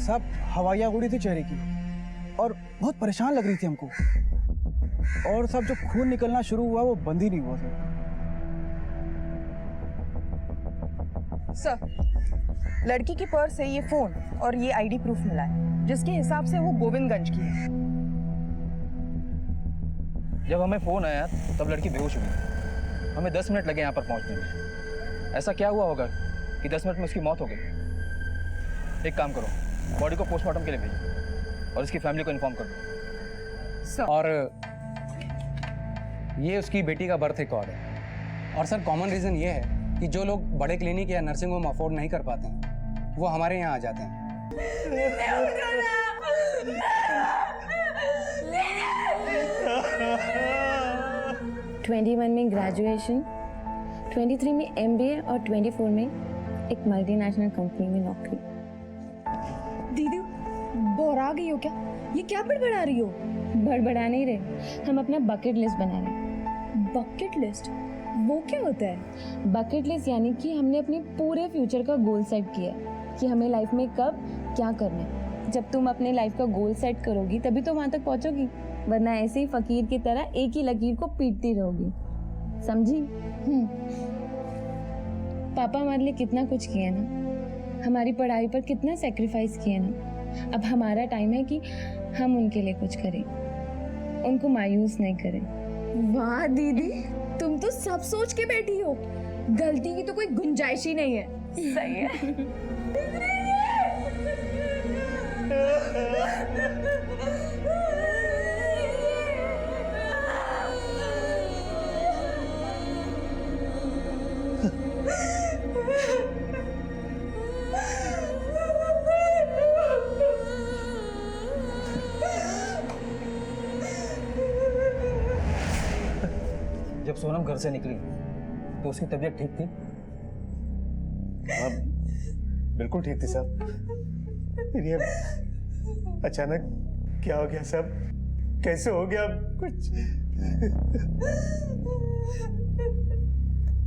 साहब हवाइयाँ उड़ी थी चेहरे की और बहुत परेशान लग रही थी हमको। और साहब जो खून निकलना शुरू हुआ वो बंद ही नहीं हुआ सर। लड़की की पर्स से ये फोन और ये आईडी प्रूफ मिला है, जिसके हिसाब से वो गोविंदगंज की है। जब हमें फोन आया तब लड़की बेहोश हुई थी। हमें 10 मिनट लगे यहाँ पर पहुँचने में। ऐसा क्या हुआ होगा कि 10 मिनट में उसकी मौत हो गई? एक काम करो, बॉडी को पोस्टमार्टम के लिए भेजो और इसकी फैमिली को इन्फॉर्म कर दो। सर। और ये उसकी बेटी का बर्थ रिकॉर्ड है। और सर कॉमन रीज़न ये है कि जो लोग बड़े क्लिनिक या नर्सिंग होम अफोर्ड नहीं कर पाते हैं वो हमारे यहाँ आ जाते हैं। 21 में ग्रेजुएशन, 23 में MBA और 24 में एक मल्टीनेशनल कंपनी में नौकरी। दीदी बोरा गई हो क्या? ये क्या बड़बड़ा रही हो? बड़बड़ा नहीं रहे, हम अपना बकेट लिस्ट बना रहे हैं। बकेट लिस्ट वो क्या होता है? बकेट लिस्ट यानी कि हमने अपने पूरे फ्यूचर का गोल सेट किया है कि हमें लाइफ में कब क्या करना है। जब तुम अपने लाइफ का गोल सेट करोगी तभी तो वहाँ तक पहुँचोगी, वरना ऐसे ही फकीर की तरह एक ही लकीर को पीटती रहोगी। समझी? पापा हमारे लिए कितना कुछ किया ना, हमारी पढ़ाई पर कितना सेक्रीफाइस किया ना। अब हमारा टाइम है कि हम उनके लिए कुछ करें, उनको मायूस नहीं करें। वाह दीदी, तुम तो सब सोच के बैठी हो। गलती की तो कोई गुंजाइश ही नहीं है। सही है। जब सोनम घर से निकली तो उसकी तबीयत ठीक थी? हाँ, बिल्कुल ठीक थी साहब। फिर ये अचानक क्या हो गया साहब? कैसे हो गया कुछ?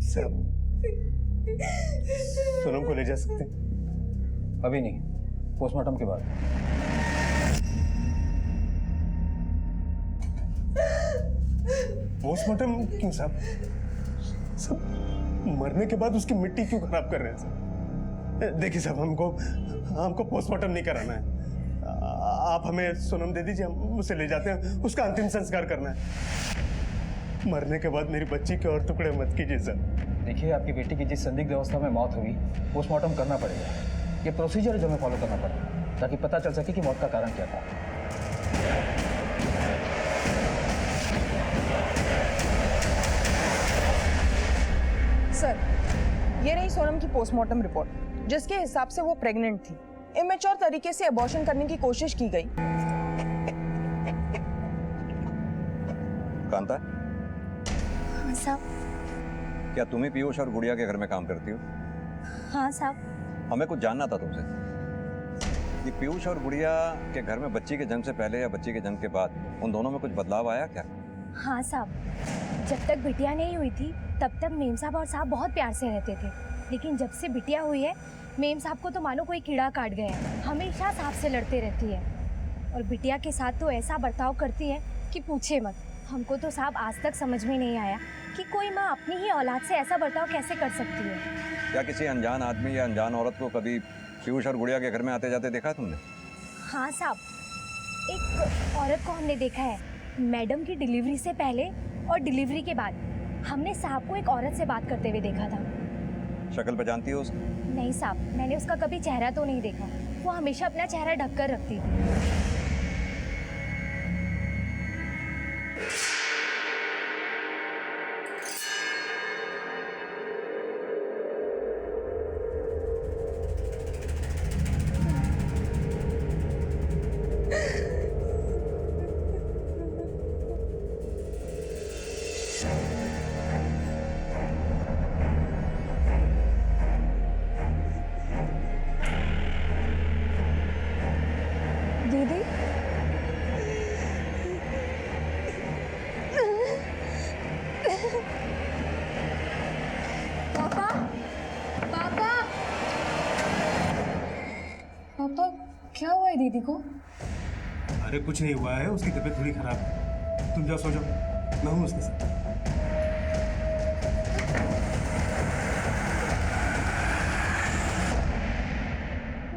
साहब सोनम को ले जा सकते हैं? अभी नहीं, पोस्टमार्टम के बाद। पोस्टमार्टम क्यों साहब? सब मरने के बाद उसकी मिट्टी क्यों खराब कर रहे हैं साहब? देखिए साहब, हमको पोस्टमार्टम नहीं कराना है। आप हमें सोनम दे दीजिए, हम उसे ले जाते हैं, उसका अंतिम संस्कार करना है। मरने के बाद मेरी बच्ची के और टुकड़े मत कीजिए सर। देखिए, आपकी बेटी की जिस संदिग्ध अवस्था में मौत हुई, पोस्टमार्टम करना पड़ेगा। ये प्रोसीजर जो हमें फॉलो करना पड़ेगा ताकि पता चल सके कि मौत का कारण क्या था। सर, ये रही सोनम की पोस्टमार्टम रिपोर्ट, जिसके हिसाब से वो प्रेग्नेंट थी। इमेच्योर तरीके से अबॉर्शन करने की कोशिश की गई। कांता, हाँ साहब। क्या तुम ही पीयूष और गुड़िया के घर में काम करती हो? हाँ साहब। हमें कुछ जानना था तुमसे। ये पीयूष और गुड़िया के घर में बच्ची के जन्म से पहले या बच्ची के जन्म के बाद उन दोनों में कुछ बदलाव आया क्या? हाँ साहब, जब तक बिटिया नहीं हुई थी तब तक मेम साहब और साहब बहुत प्यार से रहते थे, लेकिन जब से बिटिया हुई है मेम साहब को तो मानो कोई कीड़ा काट गया है। हमेशा साहब से लड़ते रहती है और बिटिया के साथ तो ऐसा बर्ताव करती है कि पूछे मत। हमको तो साहब आज तक समझ में नहीं आया कि कोई माँ अपनी ही औलाद से ऐसा बर्ताव कैसे कर सकती है। क्या किसी अनजान आदमी या अनजान औरत को कभी पीयूष और गुड़िया के घर में आते जाते देखा तुमने? हाँ साहब, एक औरत को हमने देखा है, मैडम की डिलीवरी से पहले और डिलीवरी के बाद। हमने साहब को एक औरत से बात करते हुए देखा था। शक्ल पहचानती हो उसकी? नहीं साहब, मैंने उसका कभी चेहरा तो नहीं देखा। वो हमेशा अपना चेहरा ढककर रखती थी। दीदी पापा पापा पापा क्या हुआ है दीदी को? अरे कुछ नहीं हुआ है, उसकी तबीयत थोड़ी खराब है। तुम जाओ सो जाओ, मैं हूँ उसके साथ।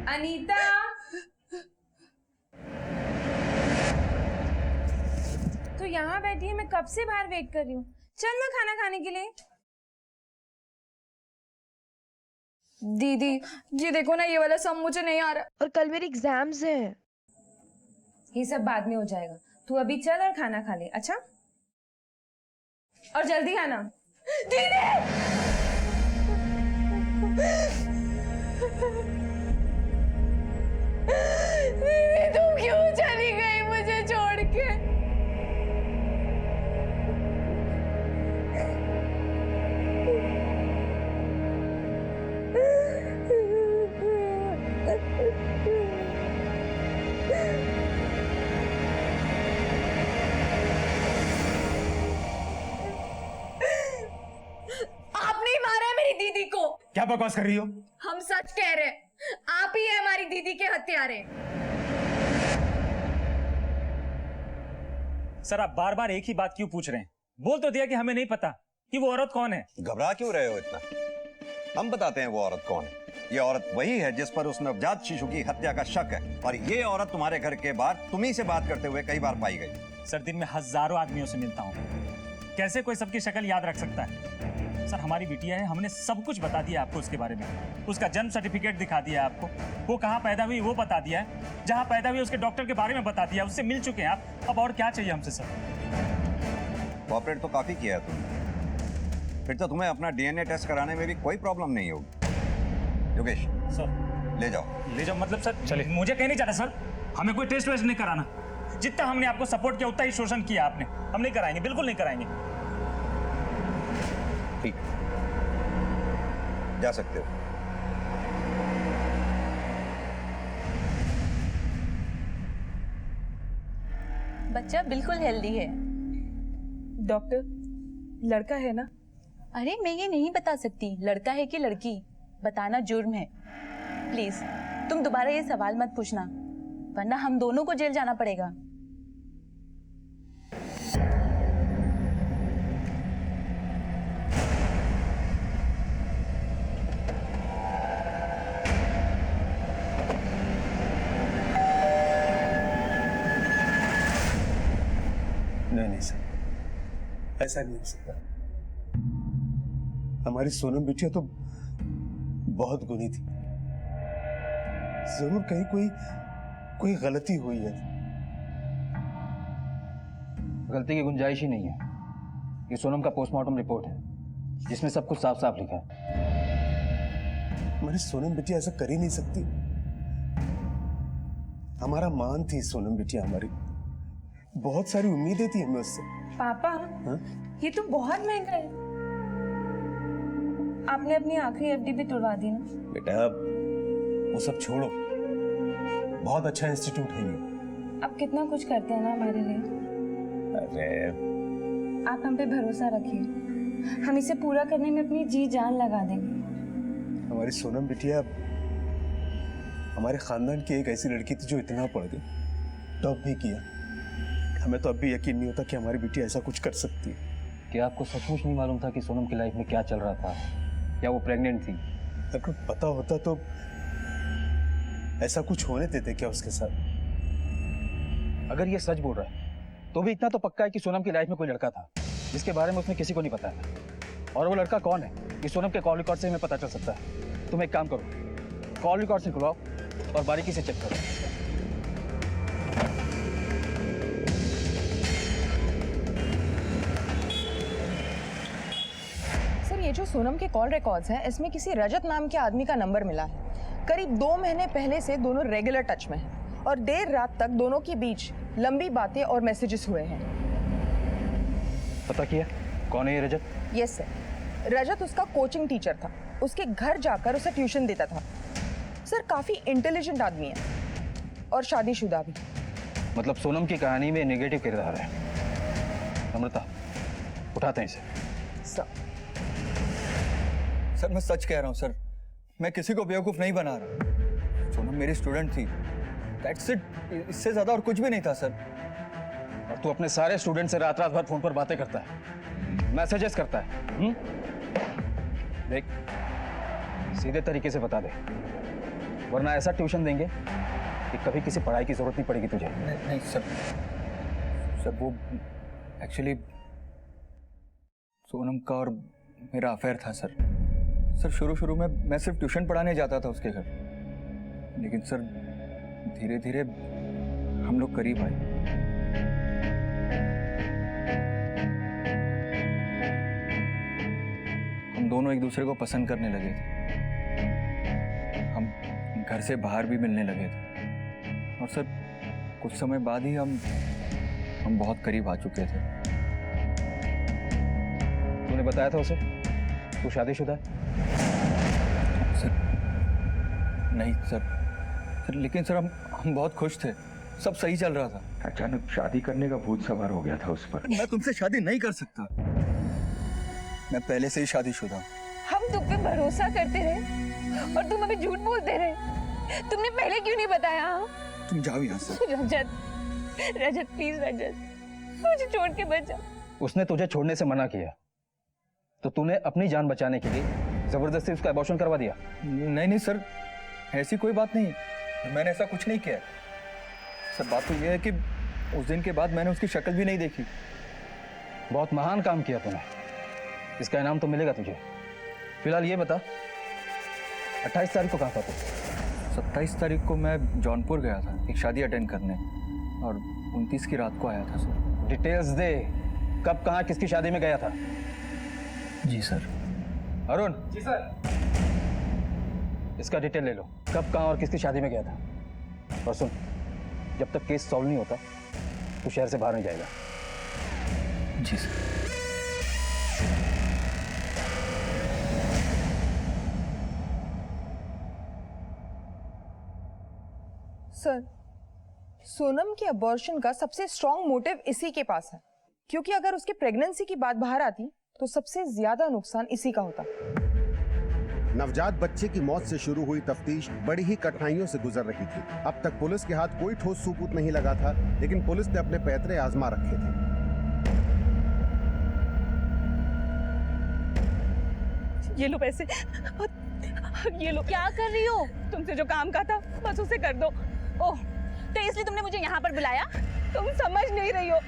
अनीता, तो यहाँ बैठी है, मैं कब से बाहर वेट कर रही हूँ। चल ना खाना खाने के लिए। दीदी ये देखो ना, ये वाला सम मुझे नहीं आ रहा और कल मेरे एग्जाम्स हैं। ये सब बाद में हो जाएगा, तू अभी चल और खाना खा ले। अच्छा, और जल्दी खाना। दीदी तुम क्यों चली गई मुझे छोड़ के? आपने ही मारा है मेरी दीदी को। क्या बकवास कर रही हो? हम सच कह रहे हैं, आप ही है हमारी दीदी के हत्यारे। सर आप बार बार एक ही बात क्यों पूछ रहे हैं? बोल तो दिया कि हमें नहीं पता कि वो औरत कौन है। घबरा क्यों रहे हो इतना? हम बताते हैं वो औरत कौन है। ये औरत वही है जिस पर उस नवजात शिशु की हत्या का शक है, और ये औरत तुम्हारे घर के बाहर तुम्ही से बात करते हुए कई बार पाई गई। सर दिन में हजारों आदमियों से मिलता हूँ, कैसे कोई सबकी शक्ल याद रख सकता है? सर हमारी बिटिया है, हमने सब कुछ बता दिया आपको उसके बारे में। उसका जन्म सर्टिफिकेट दिखा दिया आपको, वो कहाँ पैदा हुई वो बता दिया है, जहाँ पैदा हुई उसके डॉक्टर के बारे में बता दिया, उससे मिल चुके हैं आप। अब और क्या चाहिए हमसे सर? कोऑपरेट तो काफी किया है तुमने, फिर तो तुम्हें अपना डीएनए टेस्ट कराने में भी कोई प्रॉब्लम नहीं होगी। योगेश सर ले जाओ। ले जाओ मतलब सर? चले, मुझे कहीं नहीं जाना सर, हमें कोई टेस्ट वेस्ट नहीं कराना। जितना हमने आपको सपोर्ट किया उतना ही शोषण किया आपने। हम नहीं कराएंगे, बिल्कुल नहीं कराएंगे। ठीक, जा सकते हो। बच्चा बिल्कुल हेल्दी है। डॉक्टर, लड़का है ना? अरे मैं ये नहीं बता सकती लड़का है कि लड़की, बताना जुर्म है। प्लीज तुम दोबारा ये सवाल मत पूछना, वरना हम दोनों को जेल जाना पड़ेगा। नहीं सर, ऐसा नहीं हो सकता। हमारी सोनम बिटिया तो बहुत गुणी थी, जरूर कहीं कोई गलती हुई है। गलती की गुंजाइश ही नहीं है। ये सोनम का पोस्टमार्टम रिपोर्ट है, जिसमें सब कुछ साफ साफ लिखा है। हमारी सोनम बिटिया ऐसा कर ही नहीं सकती। हमारा मान थी सोनम बिटिया, हमारी बहुत सारी उम्मीदें थी हमें उससे। पापा, हाँ? ये तो बहुत महंगा है। आपने अपनी आखिरी एफडी भी तुड़वा दी ना? बेटा वो सब छोड़ो, बहुत अच्छा इंस्टीट्यूट है ये। आप कितना कुछ करते हैं ना हमारे लिए। अरे आप हम पे भरोसा रखिए, हम इसे पूरा करने में अपनी जी जान लगा देंगे। हमारी सोनम बिटिया हमारे खानदान की एक ऐसी लड़की थी जो इतना पढ़ गई, टॉप भी किया। हमें तो अब भी यकीन नहीं होता कि हमारी बिटिया ऐसा कुछ कर सकती है। क्या आपको सचमुच नहीं मालूम था कि सोनम की लाइफ में क्या चल रहा था? क्या वो प्रेग्नेंट थी? अगर पता होता तो ऐसा कुछ होने देते क्या उसके साथ? अगर ये सच बोल रहा है तो भी इतना तो पक्का है कि सोनम की लाइफ में कोई लड़का था जिसके बारे में उसने किसी को नहीं बताया। और वो लड़का कौन है ये सोनम के कॉल रिकॉर्ड से हमें पता चल सकता है। तुम एक काम करो, कॉल रिकॉर्ड से खुलवाओ और बारीकी से चेक करो। सर, ये जो सोनम के कॉल रिकॉर्ड्स हैं, इसमें किसी रजत नाम के आदमी का नंबर मिला है। करीब 2 महीने पहले से दोनों रेगुलर टच में हैं और देर रात तक दोनों के बीच लंबी बातें और मैसेजेस हुए हैं। पता किया कौन है ये रजत? यस सर, रजत उसका कोचिंग टीचर था, उसके घर जाकर उसे ट्यूशन देता था। सर, काफी इंटेलिजेंट आदमी है और शादीशुदा भी। मतलब सोनम की कहानी में नेगेटिव किरदार है। अमृता, उठाते हैं इसे। सर मैं सच कह रहा हूँ सर, मैं किसी को बेवकूफ़ नहीं बना रहा। सोनम मेरी स्टूडेंट थी दैट्स इट, इससे ज़्यादा और कुछ भी नहीं था सर। और तू अपने सारे स्टूडेंट से रात रात भर फोन पर बातें करता है, मैसेजेस करता है। देख, सीधे तरीके से बता दे, वरना ऐसा ट्यूशन देंगे कि कभी किसी पढ़ाई की जरूरत नहीं पड़ेगी तुझे। नहीं सर, वो एक्चुअली सोनम का और मेरा अफेयर था सर। शुरू में मैं सिर्फ ट्यूशन पढ़ाने जाता था उसके घर, लेकिन सर धीरे धीरे हम लोग करीब आए। हम दोनों एक दूसरे को पसंद करने लगे थे, हम घर से बाहर भी मिलने लगे थे, और सर कुछ समय बाद ही हम बहुत करीब आ चुके थे। तूने बताया था उसे तू शादीशुदा है? सर नहीं सर, लेकिन सर हम बहुत खुश थे, सब सही चल रहा था। अचानक शादी करने का भूत सवार हो गया था उस पर। मैं तुमसे शादी नहीं कर सकता, मैं पहले से ही शादीशुदा हूँ। हम तुम पे भरोसा करते रहे और तुम हमें झूठ बोलते रहे। तुमने पहले क्यों नहीं बताया? तुम जाओ यहाँ से। रजत प्लीज रजत, मुझे छोड़ के मत जाओ। उसने तुझे छोड़ने से मना किया तो तूने अपनी जान बचाने के लिए जबरदस्ती उसका अबॉर्शन करवा दिया? नहीं सर, ऐसी कोई बात नहीं, मैंने ऐसा कुछ नहीं किया सर। बात तो यह है कि उस दिन के बाद मैंने उसकी शक्ल भी नहीं देखी। बहुत महान काम किया तूने, इसका इनाम तो मिलेगा तुझे। फिलहाल ये बता, 28 तारीख को कहाँ था तू? 27 तारीख को मैं जौनपुर गया था एक शादी अटेंड करने, और 29 की रात को आया था सर। डिटेल्स दे, कब कहाँ किसकी शादी में गया था? जी सर। अरुण। जी सर। इसका डिटेल ले लो, कब कहाँ और किसकी शादी में गया था। और सुन, जब तक केस सॉल्व नहीं होता तो शहर से बाहर नहीं जाएगा। जी सर। सर, सोनम के अबॉर्शन का सबसे स्ट्रॉन्ग मोटिव इसी के पास है, क्योंकि अगर उसके प्रेगनेंसी की बात बाहर आती तो सबसे ज्यादा नुकसान इसी का होता। नवजात बच्चे की मौत से शुरू हुई तफ्तीश बड़ी ही कठिनाइयों से गुजर रही थी। अब तक पुलिस के हाथ कोई ठोस सबूत नहीं लगा था, लेकिन पुलिस ने अपने पैतरे आजमा रखे थे। ये लो पैसे, ये लो। क्या कर रही हो? तुमसे जो काम का था बस उसे कर दो। ओह, तो इसलिए तुमने मुझे यहाँ पर बुलाया? तुम समझ नहीं रही हो,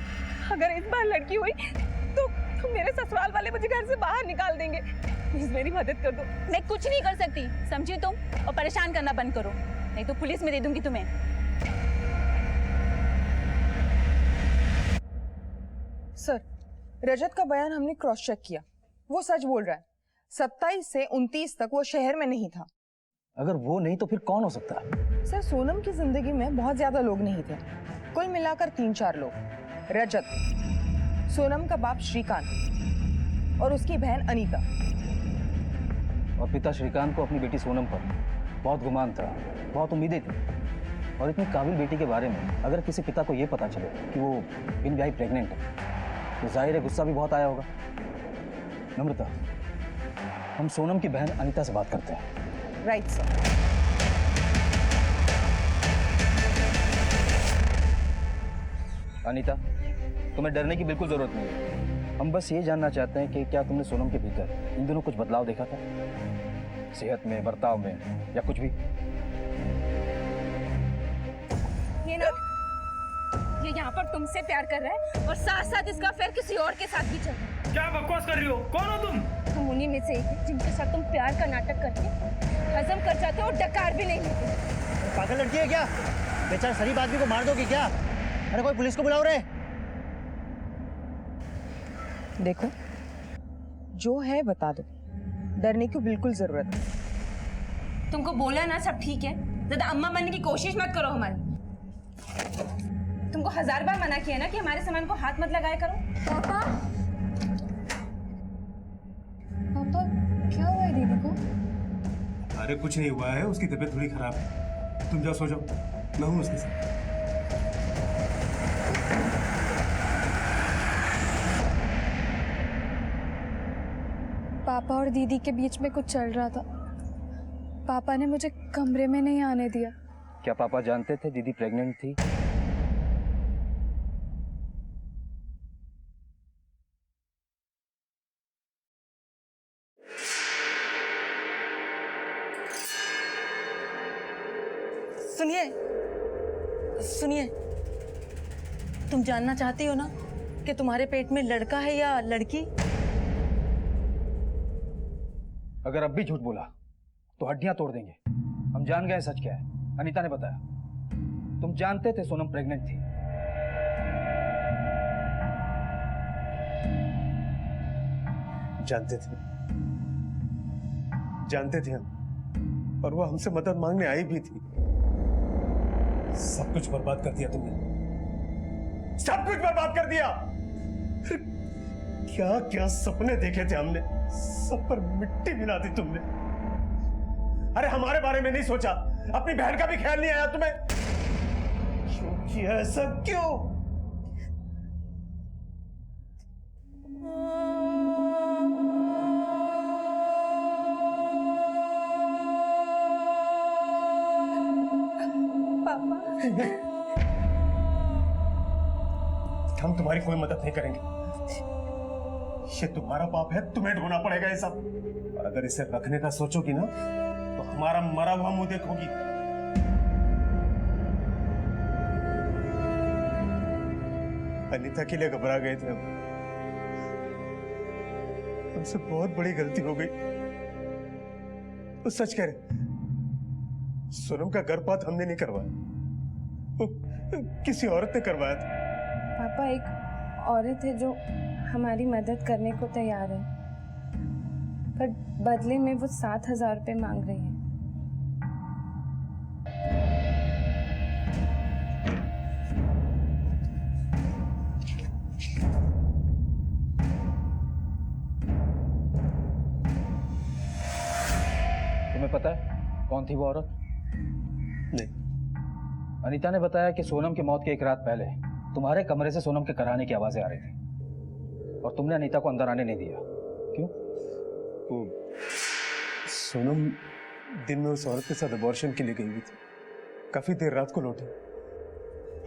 अगर इस बार लड़की हुई तो मेरे ससुराल वाले मुझे घर से बाहर निकाल देंगे। प्लीज मेरी मदद कर दो। मैं कुछ नहीं कर सकती, समझी तुम? और परेशान करना बंद करो, नहीं तो पुलिस में दे दूंगी तुम्हें। सर, रजत का बयान हमने क्रॉस चेक किया, वो सच बोल रहा है। 27 से 29 तक वो शहर में नहीं था। अगर वो नहीं तो फिर कौन हो सकता है? सर, सोनम की जिंदगी में बहुत ज्यादा लोग नहीं थे, कुल मिलाकर 3-4 लोग। रजत, सोनम का बाप श्रीकांत और उसकी बहन अनीता। और पिता श्रीकांत को अपनी बेटी सोनम पर बहुत गुमान था, बहुत उम्मीदें थी। और इतनी काबिल बेटी के बारे में अगर किसी पिता को ये पता चले कि वो बिन ब्याही प्रेग्नेंट है तो जाहिर है गुस्सा भी बहुत आया होगा। नम्रता, हम सोनम की बहन अनीता से बात करते हैं। Right sir. अनीता, तुम्हें डरने की बिल्कुल जरूरत नहीं है। हम बस ये जानना चाहते हैं कि क्या तुमने सोनम के भीतर इन दिनों कुछ बदलाव देखा था, सेहत में, बर्ताव में, या कुछ भी? ये ना, ये यहाँ पर तुमसे प्यार कर रहा है और साथ साथ इसका अफेयर किसी और के साथ भी चल रहा है। क्या बकवास कर रही हो? कौन हो तुम? हम उन्हीं में से एक हैं जिनके साथ तुम प्यार का नाटक करके हजम कर जाते हो और डकार भी नहीं लेते। पागल लड़की है क्या? बेचारा शरीफ आदमी को मार दोगी क्या? अरे कोई पुलिस को बुलाओ रे। देखो, जो है बता दो, डरने की बिल्कुल जरूरत है। तुमको बोला ना सब ठीक है, ज्यादा अम्मा बनने की कोशिश मत करो हमारी। तुमको 1000 बार मना किया ना कि हमारे सामान को हाथ मत लगाया करो। पापा, पापा क्या हुआ है दीदी को? अरे कुछ नहीं हुआ है, उसकी तबीयत थोड़ी खराब है। तुम जाओ सो जाओ, मैं हूँ उसके साथ। पापा और दीदी के बीच में कुछ चल रहा था। पापा ने मुझे कमरे में नहीं आने दिया। क्या पापा जानते थे दीदी प्रेग्नेंट थी? सुनिए सुनिए, तुम जानना चाहती हो ना कि तुम्हारे पेट में लड़का है या लड़की? अगर अब भी झूठ बोला तो हड्डियां तोड़ देंगे। हम जान गए सच क्या है। अनीता ने बताया। तुम जानते थे सोनम प्रेग्नेंट थी। जानते थे हम, और वो हमसे मदद मांगने आई भी थी। सब कुछ बर्बाद कर दिया तुमने, सब कुछ बर्बाद कर दिया। क्या क्या सपने देखे थे हमने, सब पर मिट्टी मिला दी तुमने। अरे हमारे बारे में नहीं सोचा, अपनी बहन का भी ख्याल नहीं आया तुम्हें। क्यों किया ऐसा, क्यों? हम तुम्हारी कोई मदद नहीं करेंगे। ये तुम्हारा पाप है, तुम्हें ढोना पड़ेगा ये सब। और अगर इसे रखने का सोचोगी ना तो हमारा मरा हुआ मुंह देखोगी। अनीता के लिए घबरा गए थे हम। हमसे बहुत बड़ी गलती हो गई। तो सच कह रहे, सोनम का गर्भपात हमने नहीं करवाया, वो किसी औरत ने करवाया था। पापा, एक औरत है जो हमारी मदद करने को तैयार है, पर बदले में वो 7,000 रुपये मांग रही है। तुम्हें पता है कौन थी वो औरत? नहीं। अनीता ने बताया कि सोनम की मौत के एक रात पहले तुम्हारे कमरे से सोनम के कराने की आवाजें आ रही थी और तुमने अनीता को अंदर आने नहीं दिया। क्यों? सोनम दिन में उस औरत के साथ अबॉर्शन के लिए गई हुई थी। काफी देर रात को लौटी,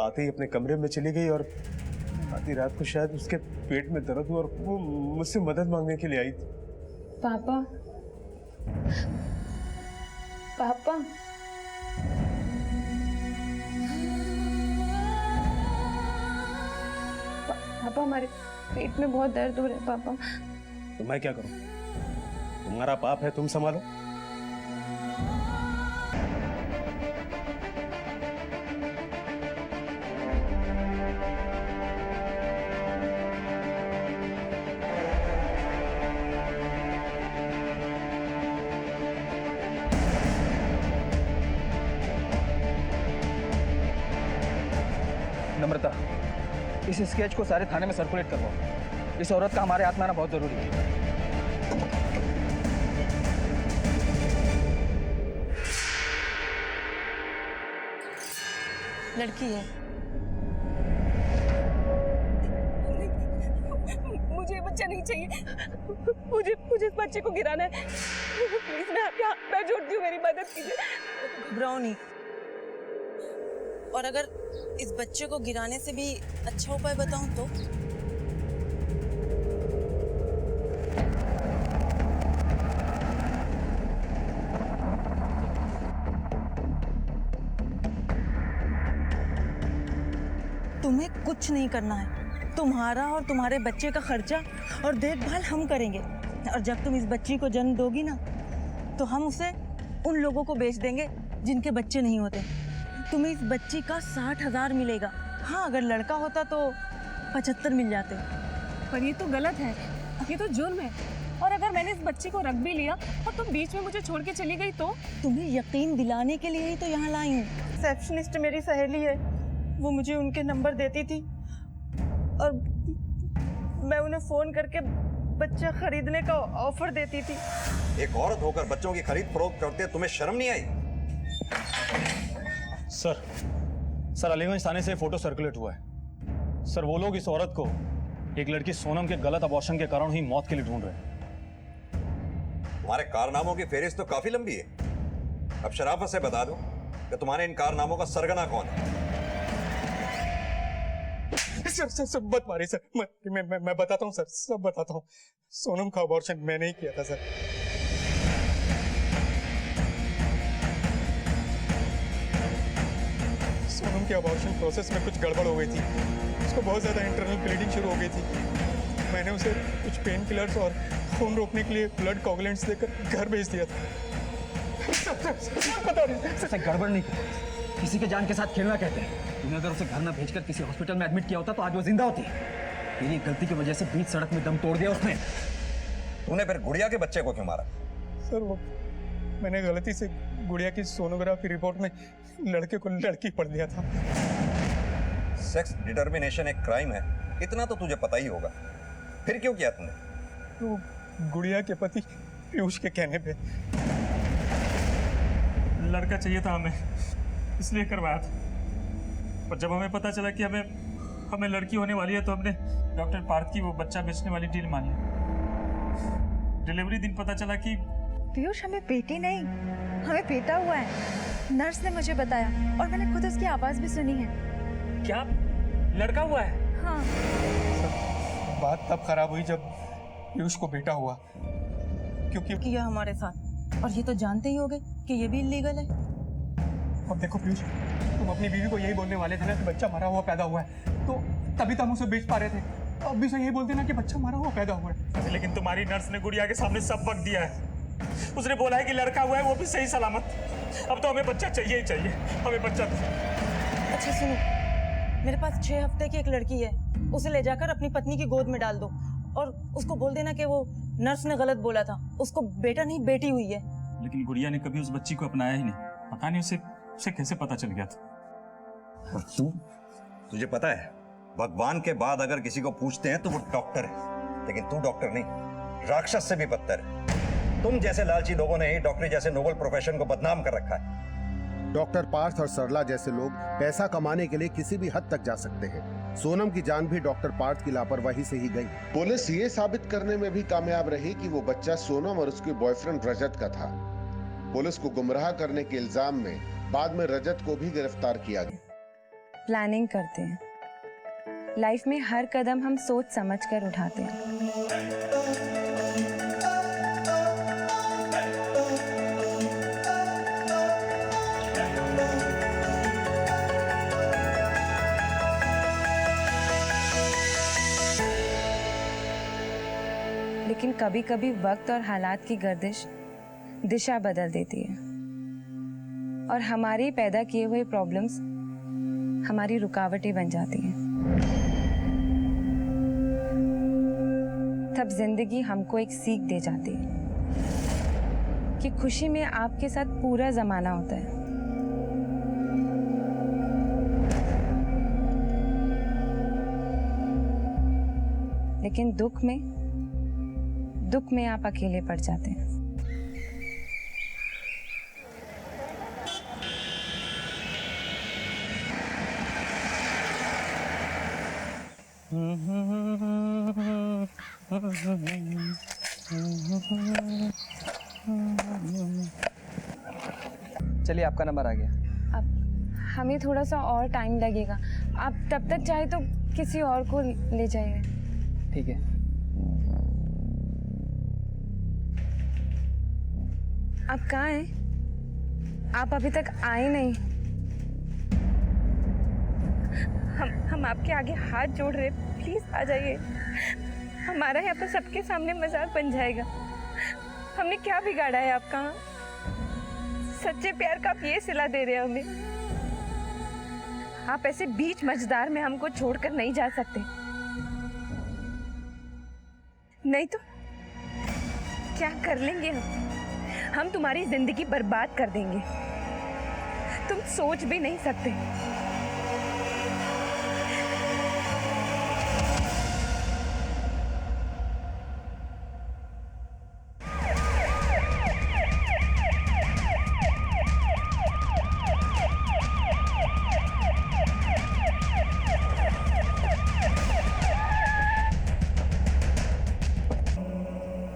आते ही अपने कमरे में चली गई और आधी रात को शायद उसके पेट में दर्द हुआ और वो मुझसे मदद मांगने के लिए आई थी। पापा, पापा, पापा, हमारे पेट में बहुत दर्द हो रहा है पापा। तो मैं क्या करूं? तुम्हारा पाप है, तुम संभालो। नम्रता, इस स्केच को सारे थाने में सर्कुलेट करवाओ। इस औरत का हमारे हाथ में आना बहुत जरूरी है। लड़की है। मुझे ये बच्चा नहीं चाहिए। मुझे इस बच्चे को गिराना है। प्लीज, मैं आपके हाथ पैर जोड़ती हूँ, मेरी मदद कीजिए। घबराओ नहीं। और अगर इस बच्चे को गिराने से भी अच्छा उपाय बताऊं तो? तुम्हें कुछ नहीं करना है। तुम्हारा और तुम्हारे बच्चे का खर्चा और देखभाल हम करेंगे। और जब तुम इस बच्ची को जन्म दोगी ना तो हम उसे उन लोगों को बेच देंगे जिनके बच्चे नहीं होते। तुम्हें इस बच्ची का 60,000 मिलेगा। हाँ, अगर लड़का होता तो 75 मिल जाते। पर ये तो गलत है, ये तो जुर्म है। और अगर मैंने इस बच्ची को रख भी लिया और तुम बीच में मुझे छोड़ के चली गई तो? तुम्हें यकीन दिलाने के लिए ही तो यहाँ लाई हूँ। रिसेप्शनिस्ट मेरी सहेली है, वो मुझे उनके नंबर देती थी और मैं उन्हें फोन करके बच्चा खरीदने का ऑफर देती थी। एक औरत होकर बच्चों की खरीद फरोख्त करते तुम्हें शर्म नहीं आई? सर, अलीगंज थाने से फोटो सर्कुलेट हुआ है। सर, वो लोग इस औरत को एक लड़की सोनम के गलत अबॉर्शन के कारण हुई मौत के लिए ढूंढ रहे हैं। तुम्हारे कारनामों की फेरिस्त तो काफी लंबी है। अब शराफत से बता दो कि तुम्हारे इन कारनामों का सरगना कौन है? सर मत मारिए सर, मैं बताता हूँ सर, सब बताता हूँ। सोनम का अबॉर्शन मैंने ही किया था सर। सोनम के अबॉर्शन प्रोसेस में कुछ गड़बड़ हो गई थी, उसको बहुत ज़्यादा इंटरनल ब्लीडिंग शुरू हो गई थी। मैंने उसे कुछ पेन किलर्स और खून रोकने के लिए ब्लड कोगुलेंट्स देकर घर भेज दिया था। बता ऐसे गड़बड़ नहीं की, किसी के जान के साथ खेलना कहते हैं। तूने अगर उसे घर ना भेजकर किसी हॉस्पिटल में एडमिट किया होता तो आज वो जिंदा होती। तेरी गलती की वजह से बीच सड़क में दम तोड़ दिया उसने। तूने फिर गुड़िया के बच्चे को क्यों मारा? सर वो मैंने गलती से गुड़िया की सोनोग्राफी रिपोर्ट में लड़के को लड़की पढ़ दिया था। सेक्स डिटर्मिनेशन एक क्राइम है, इतना तो तुझे पता ही होगा, फिर क्यों किया तुमने? तो गुड़िया के पति पीयूष के कहने पे। लड़का चाहिए था हमें, इसलिए करवाया था। पर जब हमें पता चला कि हमें लड़की होने वाली है तो हमने डॉक्टर पार्थ की वो बच्चा बेचने वाली डील मान ली। डिलीवरी दिन पता चला कि पीयूष हमें बेटी नहीं, हमें बेटा हुआ है। नर्स ने मुझे बताया और मैंने खुद उसकी आवाज भी सुनी है। क्या लड़का हुआ है? हाँ। बात तब खराब हुई जब पीयूष को बेटा हुआ, क्योंकि किया हमारे साथ, और ये तो जानते ही होगे कि ये भी इलीगल है। अब देखो पीयूष, तुम अपनी बीवी को यही बोलने वाले थे ना कि बच्चा मरा हुआ पैदा हुआ है, तो तभी तो हम उसे बेच पा रहे थे। अब भी यही बोलते ना कि बच्चा मरा हुआ पैदा हुआ है। लेकिन तुम्हारी नर्स ने गुड़िया के सामने सब वक्त दिया है। उसने बोला है कि लड़का हुआ है, वो भी सही सलामत। अब तो हमें बच्चा चाहिए ही चाहिए, हमें बच्चा। अच्छा सुनो, मेरे पास 6 हफ्ते की एक लड़की है, उसे ले जाकर अपनी पत्नी की गोद में डाल दो और उसको बोल देना कि वो नर्स ने गलत बोला था, उसको बेटा नहीं बेटी हुई है। लेकिन गुड़िया ने कभी उस बच्ची को अपनाया ही नहीं, पता नहीं उसे कैसे पता चल गया था। और तुझे पता है, भगवान के बाद अगर किसी को पूछते हैं तो वो डॉक्टर है, लेकिन तू डॉक्टर नहीं, राक्षस से भी बदतर है। तुम जैसे लालची लोगों ने ही डॉक्टरी जैसे नोबल प्रोफेशन को बदनाम कर रखा है। डॉक्टर पार्थ और सरला जैसे लोग पैसा कमाने के लिए किसी भी हद तक जा सकते हैं। सोनम की जान भी डॉक्टर पार्थ की लापरवाही से ही गई। पुलिस ये साबित करने में भी कामयाब रही कि वो बच्चा सोनम और उसके बॉयफ्रेंड रजत का था। पुलिस को गुमराह करने के इल्जाम में बाद में रजत को भी गिरफ्तार किया गया। प्लानिंग करते हैं, लाइफ में हर कदम हम सोच समझ कर उठाते हैं। लेकिन कभी कभी वक्त और हालात की गर्दिश दिशा बदल देती है और हमारे पैदा किए हुए प्रॉब्लम्स हमारी रुकावटें बन जाती हैं। तब जिंदगी हमको एक सीख दे जाती है कि खुशी में आपके साथ पूरा जमाना होता है, लेकिन दुख में आप अकेले पड़ जाते हैं। चलिए, आपका नंबर आ गया। अब हमें थोड़ा सा और टाइम लगेगा, आप तब तक चाहे तो किसी और को ले जाइए। ठीक है। आप कहाँ हैं? आप अभी तक आए नहीं। हम आपके आगे हाथ जोड़ रहे, प्लीज आ जाइए। हमारा यहाँ पर सबके सामने मजाक बन जाएगा। हमने क्या बिगाड़ा है आपका? सच्चे प्यार का आप ये सिला दे रहे हैं हमें। आप ऐसे बीच मझदार में हमको छोड़कर नहीं जा सकते, नहीं तो क्या कर लेंगे हम तुम्हारी जिंदगी बर्बाद कर देंगे, तुम सोच भी नहीं सकते।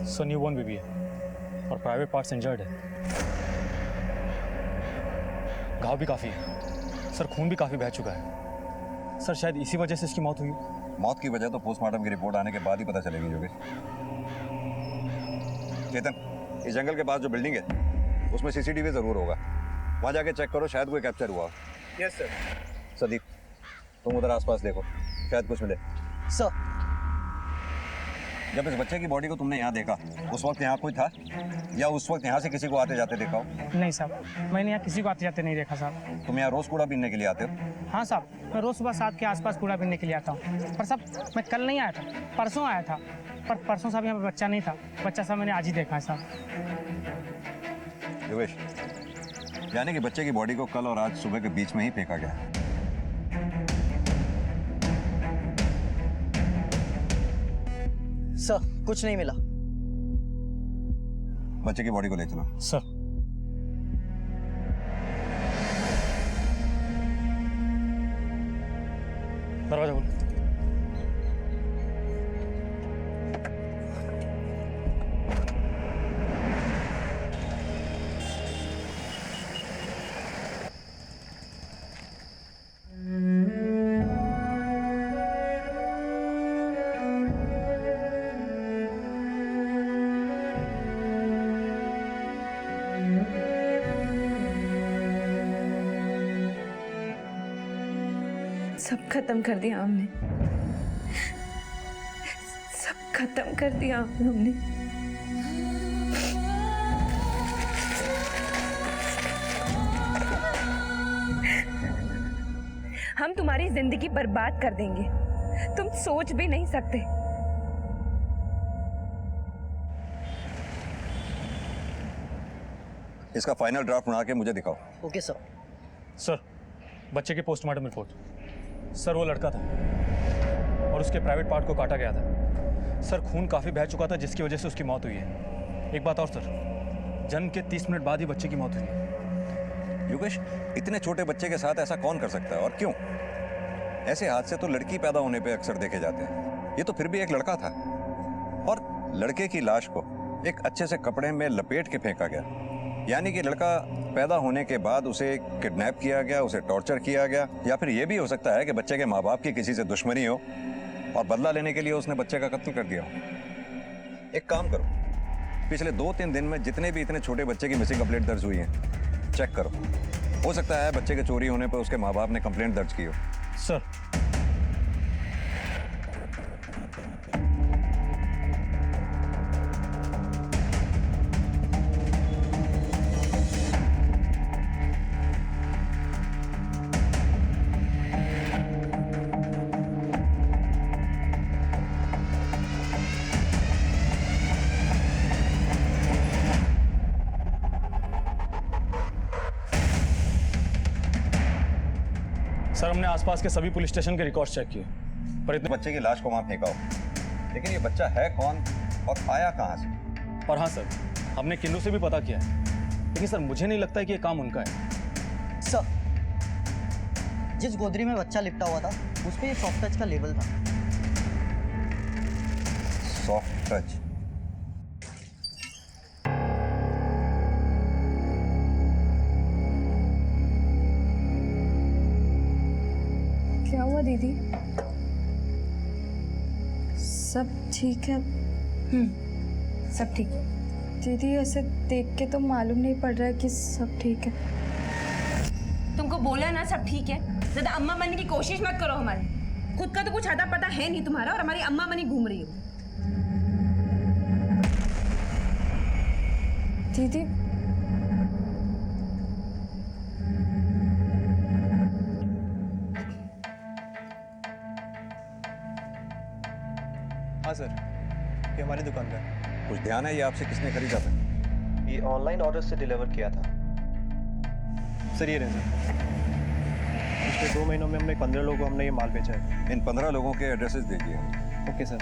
सो न्यूबॉर्न बेबी है और प्राइवेट पार्ट्स इंजर्ड है। घाव भी काफ़ी है सर, खून भी काफ़ी बह चुका है सर। शायद इसी वजह से इसकी मौत हुई। मौत की वजह तो पोस्टमार्टम की रिपोर्ट आने के बाद ही पता चलेगी योगेश। चेतन, इस जंगल के पास जो बिल्डिंग है उसमें सीसीटीवी जरूर होगा, वहां जाके चेक करो, शायद कोई कैप्चर हुआ। Yes sir. सदीप, तुम उधर आसपास देखो, शायद कुछ मिले। सर जब इस बच्चे की बॉडी को तुमने यहाँ देखा उस वक्त यहाँ कोई था या उस वक्त यहाँ से किसी को आते जाते देखा हो? नहीं साहब, मैंने यहाँ किसी को आते जाते नहीं देखा साहब। तुम यहाँ रोज कूड़ा बीनने के लिए आते हो? हाँ साहब, मैं रोज़ सुबह 7 के आसपास कूड़ा बीनने के लिए आता हूँ। पर साहब मैं कल नहीं आया था, परसों आया था। पर परसों साहब यहाँ पर बच्चा नहीं था। बच्चा साहब मैंने आज ही देखा है साहब। योगेश, यानी कि बच्चे की बॉडी को कल और आज सुबह के बीच में ही फेंका गया। सर कुछ नहीं मिला। बच्चे की बॉडी को ले चलो। सर दरवाजा खोलो। सब खत्म कर दिया हमने, सब खत्म कर दिया हमने। हम तुम्हारी जिंदगी बर्बाद कर देंगे, तुम सोच भी नहीं सकते। इसका फाइनल ड्राफ्ट बना के मुझे दिखाओ। Okay sir. सर बच्चे की पोस्टमार्टम रिपोर्ट। सर वो लड़का था और उसके प्राइवेट पार्ट को काटा गया था। सर खून काफ़ी बह चुका था जिसकी वजह से उसकी मौत हुई है। एक बात और सर, जन्म के 30 मिनट बाद ही बच्चे की मौत हुई है। योगेश, इतने छोटे बच्चे के साथ ऐसा कौन कर सकता है और क्यों? ऐसे हादसे तो लड़की पैदा होने पे अक्सर देखे जाते हैं। ये तो फिर भी एक लड़का था और लड़के की लाश को एक अच्छे से कपड़े में लपेट के फेंका गया, यानी कि लड़का पैदा होने के बाद उसे किडनैप किया गया, उसे टॉर्चर किया गया। या फिर यह भी हो सकता है कि बच्चे के माँ बाप की किसी से दुश्मनी हो और बदला लेने के लिए उसने बच्चे का कत्ल कर दिया हो। एक काम करो, पिछले 2-3 दिन में जितने भी इतने छोटे बच्चे की मिसिंग कंप्लेंट दर्ज हुई है चेक करो। हो सकता है बच्चे के चोरी होने पर उसके माँ बाप ने कंप्लेंट दर्ज की हो। सर सर हमने आसपास के सभी पुलिस स्टेशन के रिकॉर्ड चेक किए पर इतने बच्चे की लाश को वहां फेंका हो, लेकिन ये बच्चा है कौन और आया कहां से? और हाँ सर, हमने किन्नू से भी पता किया है, लेकिन सर मुझे नहीं लगता है कि ये काम उनका है। सर जिस गोदरी में बच्चा लिपटा हुआ था उस पे ये सॉफ्ट टच का लेबल था। Soft touch? क्या हुआ दीदी? सब ठीक है? सब ठीक है। दीदी ऐसे देख के तो मालूम नहीं पड़ रहा है कि सब ठीक है। तुमको बोला ना सब ठीक है, ज्यादा अम्मा बनने की कोशिश मत करो हमारी। खुद का तो कुछ आता पता है नहीं तुम्हारा और हमारी अम्मा बनी घूम रही हो। दीदी हाँ सर, ये हमारी दुकान का है। कुछ ध्यान है ये आपसे किसने खरीदा था? ये ऑनलाइन ऑर्डर से डिलीवर किया था सर। ये रहे सर, पिछले 2 महीनों में हमने 15 लोगों को हमने ये माल बेचा है। इन 15 लोगों के एड्रेसेस दीजिए। Okay sir.